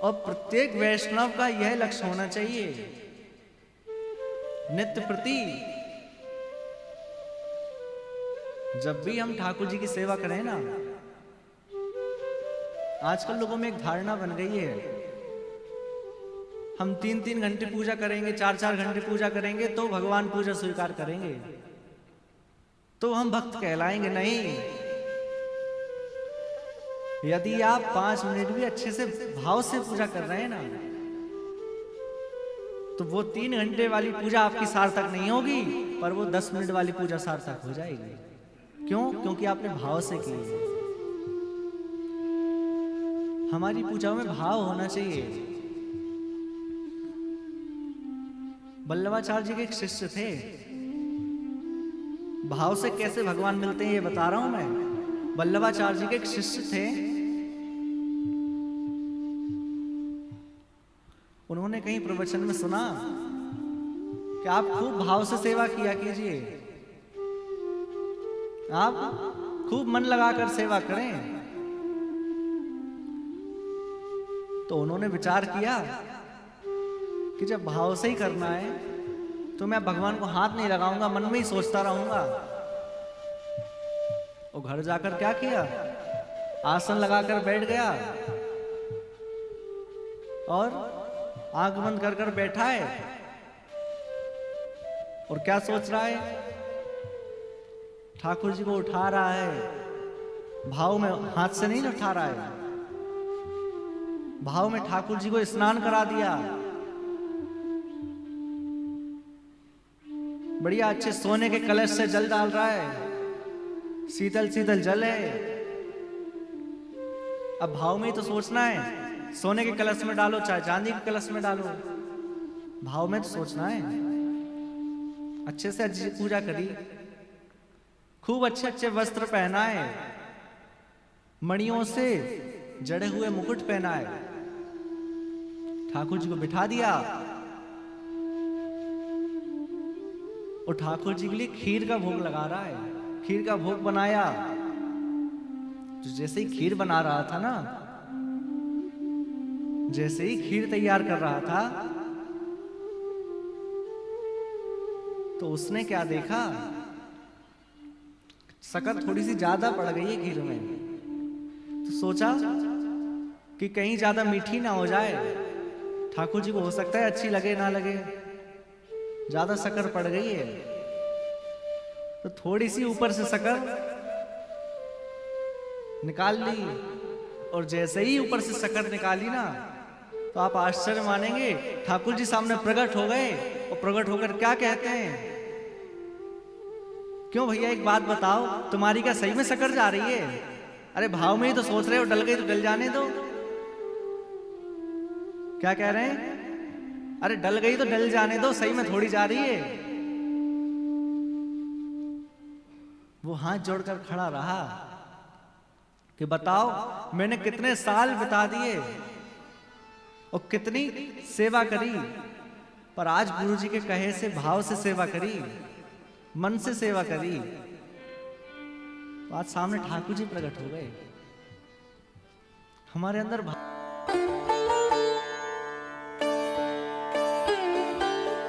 और प्रत्येक वैष्णव का यह लक्ष्य होना चाहिए, नित्य प्रति जब भी हम ठाकुर जी की सेवा करें ना, आजकल लोगों में एक धारणा बन गई है, हम 3-3 घंटे पूजा करेंगे, 4-4 घंटे पूजा करेंगे तो भगवान पूजा स्वीकार करेंगे, तो हम भक्त कहलाएंगे। नहीं, यदि आप 5 मिनट भी अच्छे से भाव से पूजा कर रहे हैं ना, तो वो 3 घंटे वाली पूजा आपकी सार्थक नहीं होगी, पर वो 10 मिनट वाली पूजा सार्थक हो जाएगी। क्यों? क्योंकि आपने भाव से की है। हमारी पूजाओं में भाव होना चाहिए। वल्लभाचार्य जी के एक शिष्य थे, भाव से कैसे भगवान मिलते हैं ये बता रहा हूं मैं। वल्लभाचार्य जी के एक शिष्य थे, उन्होंने कहीं प्रवचन में सुना कि आप खूब भाव से सेवा किया कीजिए, आप खूब मन लगाकर सेवा करें। तो उन्होंने विचार किया कि जब भाव से ही करना है तो मैं भगवान को हाथ नहीं लगाऊंगा, मन में ही सोचता रहूंगा। और घर जाकर क्या किया, आसन लगाकर बैठ गया और आंख बंद कर कर बैठा है। और क्या सोच रहा है, ठाकुर जी को उठा रहा है। भाव में हाथ से नहीं उठा रहा है, भाव में ठाकुर जी को स्नान करा दिया, बढ़िया अच्छे सोने के कलश से जल डाल रहा है, शीतल शीतल जल है। अब भाव में ही तो सोचना है, सोने के कलश में डालो चाहे चांदी के कलश में डालो, भाव में तो सोचना है। अच्छे से अच्छी पूजा करी, खूब अच्छे अच्छे वस्त्र पहनाए, मणियों से जड़े हुए मुकुट पहनाए, ठाकुर जी को बिठा दिया और ठाकुर जी के लिए खीर का भोग लगा रहा है। खीर का भोग बनाया, तो जैसे ही खीर बना रहा था ना, जैसे ही खीर तैयार कर रहा था, तो उसने क्या देखा, शक्कर थोड़ी सी ज्यादा पड़ गई है खीर में। तो सोचा कि कहीं ज्यादा मीठी ना हो जाए, ठाकुर जी को हो सकता है अच्छी लगे ना लगे, ज्यादा शक्कर पड़ गई है। तो थोड़ी सी ऊपर से शक्कर निकाल ली, और जैसे ही ऊपर से शक्कर निकाली ना, तो आप आश्चर्य मानेंगे, ठाकुर जी सामने प्रकट हो गए। और प्रकट होकर क्या कहते हैं, क्यों भैया एक बात बताओ, तुम्हारी क्या सही में शक्कर जा रही है? अरे भाव में ही तो सोच रहे हो, डल गई तो डल जाने दो। क्या कह रहे हैं, अरे डल गई तो डल जाने दो, सही में थोड़ी जा रही है। वो हाथ जोड़कर खड़ा रहा कि बताओ, मैंने कितने साल बिता दिए और कितनी सेवा करी, पर आज गुरु जी के कहे से भाव से सेवा करी, मन से सेवा करी, तो आज सामने ठाकुर जी प्रकट हो गए। हमारे अंदर